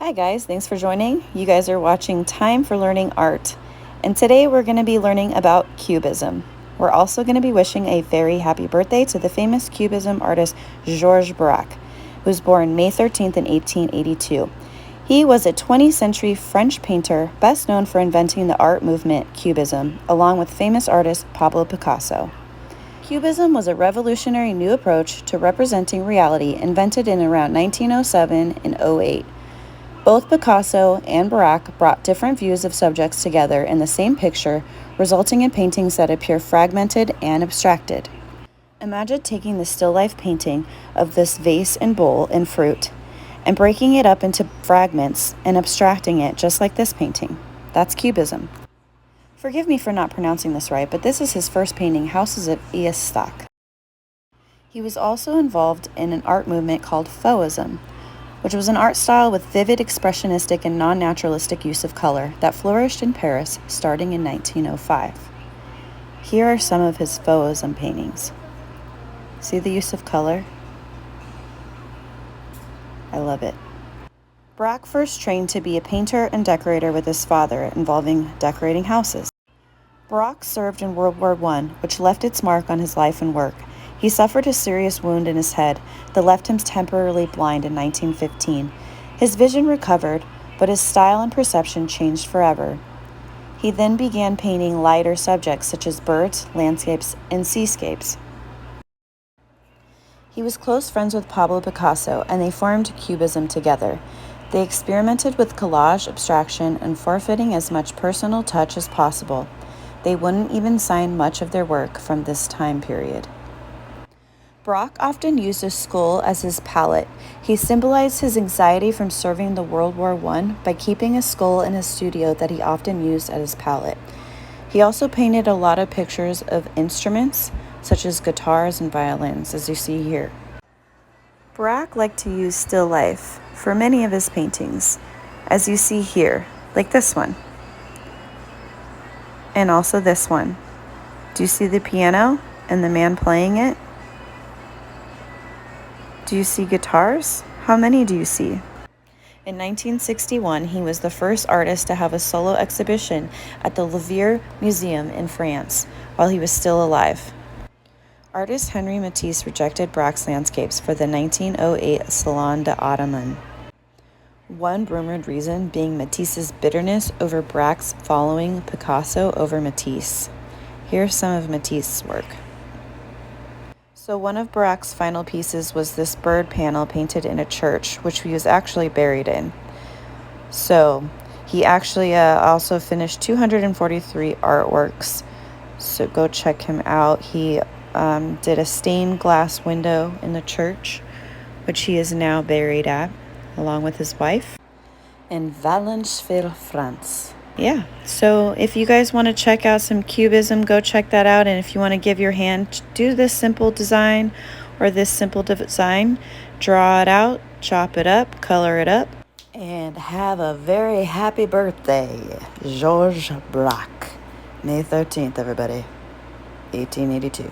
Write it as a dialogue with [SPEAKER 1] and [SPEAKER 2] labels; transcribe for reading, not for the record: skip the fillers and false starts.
[SPEAKER 1] Hi guys, thanks for joining. You guys are watching Time for Learning Art. And today we're going to be learning about Cubism. We're also going to be wishing a very happy birthday to the famous Cubism artist Georges Braque, who was born May 13th in 1882. He was a 20th century French painter, best known for inventing the art movement Cubism, along with famous artist Pablo Picasso. Cubism was a revolutionary new approach to representing reality invented in around 1907 and 08. Both Picasso and Braque brought different views of subjects together in the same picture, resulting in paintings that appear fragmented and abstracted. Imagine taking the still life painting of this vase and bowl and fruit and breaking it up into fragments and abstracting it just like this painting. That's Cubism. Forgive me for not pronouncing this right, but this is his first painting, Houses of Eaststock. He was also involved in an art movement called Fauvism, which was an art style with vivid expressionistic and non-naturalistic use of color that flourished in Paris starting in 1905. Here are some of his Fauvism paintings. See the use of color? I love it. Braque first trained to be a painter and decorator with his father, involving decorating houses. Braque served in World War I, which left its mark on his life and work. He suffered a serious wound in his head that left him temporarily blind in 1915. His vision recovered, but his style and perception changed forever. He then began painting lighter subjects such as birds, landscapes, and seascapes. He was close friends with Pablo Picasso, and they formed Cubism together. They experimented with collage, abstraction, and forfeiting as much personal touch as possible. They wouldn't even sign much of their work from this time period. Braque often used a skull as his palette. He symbolized his anxiety from serving the World War I by keeping a skull in his studio that he often used as his palette. He also painted a lot of pictures of instruments, such as guitars and violins, as you see here. Braque liked to use still life for many of his paintings, as you see here, like this one. And also this one. Do you see the piano and the man playing it? Do you see guitars? How many do you see? In 1961, he was the first artist to have a solo exhibition at the Louvre Museum in France while he was still alive. Artist Henri Matisse rejected Braque's landscapes for the 1908 Salon d'Automne. One rumored reason being Matisse's bitterness over Braque's following Picasso over Matisse. Here's some of Matisse's work. So one of Braque's final pieces was this bird panel painted in a church, which he was actually buried in. So he actually also finished 243 artworks. So go check him out. He did a stained glass window in the church, which he is now buried at, along with his wife, in Valenciennes, France. Yeah, so if you guys want to check out some Cubism, go check that out. And if you want to give your hand, do this simple design or this simple design, draw it out, chop it up, color it up, and have a very happy birthday, Georges Braque. May 13th, everybody, 1882.